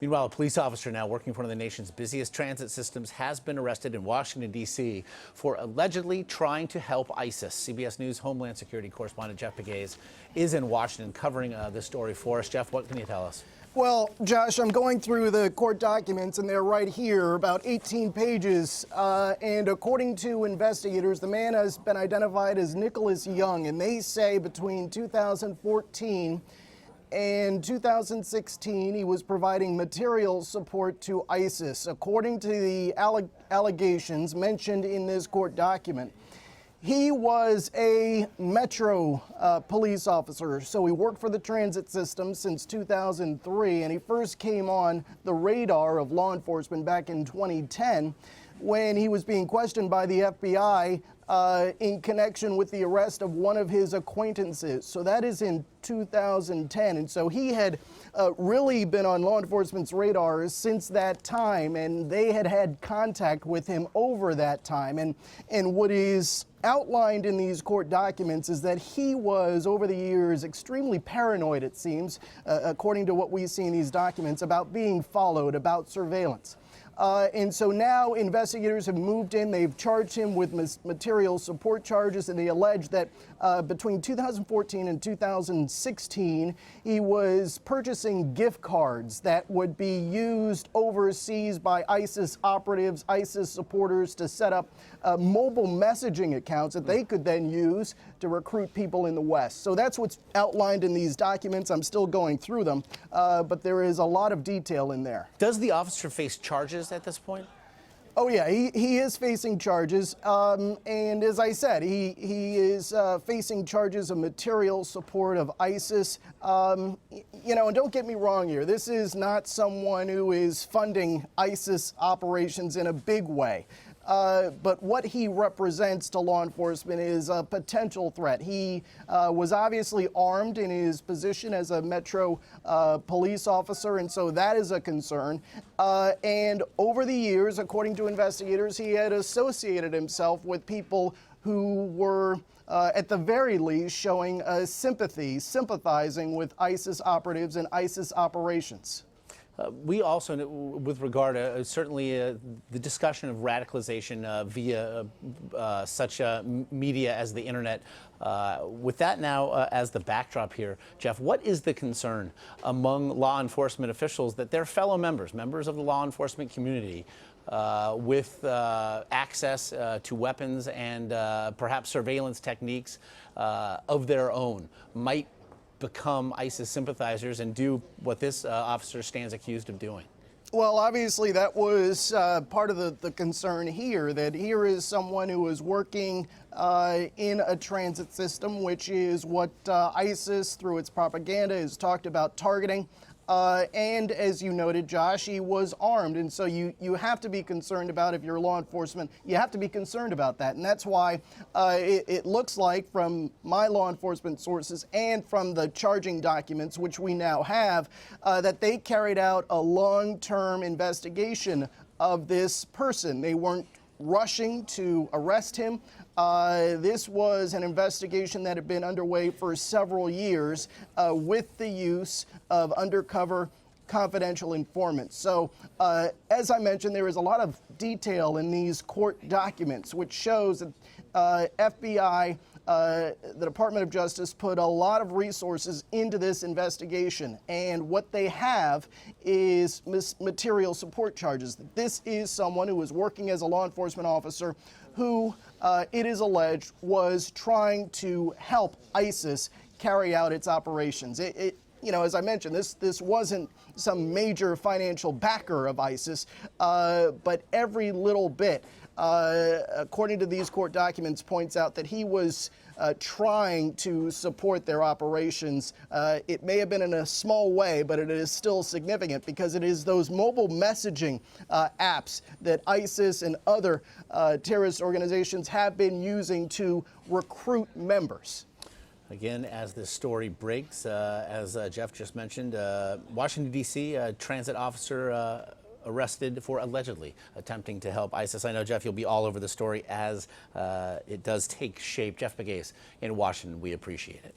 Meanwhile, a police officer now working for one of the nation's busiest transit systems has been arrested in Washington, D.C. for allegedly trying to help ISIS. CBS News Homeland Security correspondent Jeff Pegues is in Washington covering this story for us. Jeff, what can you tell us? Well, Josh, I'm going through the court documents, and they're right here, about 18 pages. And according to investigators, the man has been identified as Nicholas Young, and they say between 2014 and 2016, he was providing material support to ISIS, according to the allegations mentioned in this court document. He was a Metro police officer, so he worked for the transit system since 2003, and he first came on the radar of law enforcement back in 2010 when he was being questioned by the FBI in connection with the arrest of one of his acquaintances. So that is in 2010, and so he had really been on law enforcement's radar since that time, and they had had contact with him over that time. And what is outlined in these court documents is that he was, over the years, extremely paranoid, it seems, according to what we see in these documents, about being followed, about surveillance. And so now investigators have moved in. They've charged him with material support charges, and they allege that between 2014 and 2016, he was purchasing gift cards that would be used overseas by ISIS operatives, ISIS supporters, to set up mobile messaging accounts that they could then use to recruit people in the West. So that's what's outlined in these documents. I'm still going through them, but there is a lot of detail in there. Does the officer face charges at this point? Oh, yeah, he is facing charges. And as I said, he is facing charges of material support of ISIS. And don't get me wrong here. This is not someone who is funding ISIS operations in a big way. But what he represents to law enforcement is a potential threat. He was obviously armed in his position as a Metro police officer, and so that is a concern. And over the years, according to investigators, he had associated himself with people who were, at the very least, showing sympathizing with ISIS operatives and ISIS operations. We also, with regard to certainly the discussion of radicalization via such media as the internet, with that now as the backdrop here, Jeff, what is the concern among law enforcement officials that their fellow members of the law enforcement community, with access to weapons and perhaps surveillance techniques of their own, might become ISIS sympathizers and do what this officer stands accused of doing? Well, obviously that was part of the concern here, that here is someone who is working in a transit system, which is what ISIS, through its propaganda, has talked about targeting. And as you noted, Josh, he was armed. And so you have to be concerned about, if you're law enforcement, you have to be concerned about that. And that's why it looks like, from my law enforcement sources and from the charging documents, which we now have, that they carried out a long-term investigation of this person. They weren't rushing to arrest him. This was an investigation that had been underway for several years with the use of undercover confidential informants. So, as I mentioned, there is a lot of detail in these court documents, which shows that FBI, the Department of Justice, put a lot of resources into this investigation, and what they have is material support charges. This is someone who was working as a law enforcement officer who, it is alleged, was trying to help ISIS carry out its operations. As I mentioned, this wasn't some major financial backer of ISIS, but every little bit, according to these court documents, points out that he was trying to support their operations. It may have been in a small way, but it is still significant, because it is those mobile messaging apps that ISIS and other terrorist organizations have been using to recruit members. Again, as this story breaks, as Jeff just mentioned, Washington, D.C., transit officer arrested for allegedly attempting to help ISIS. I know, Jeff, you'll be all over the story as it does take shape. Jeff Pegues in Washington, we appreciate it.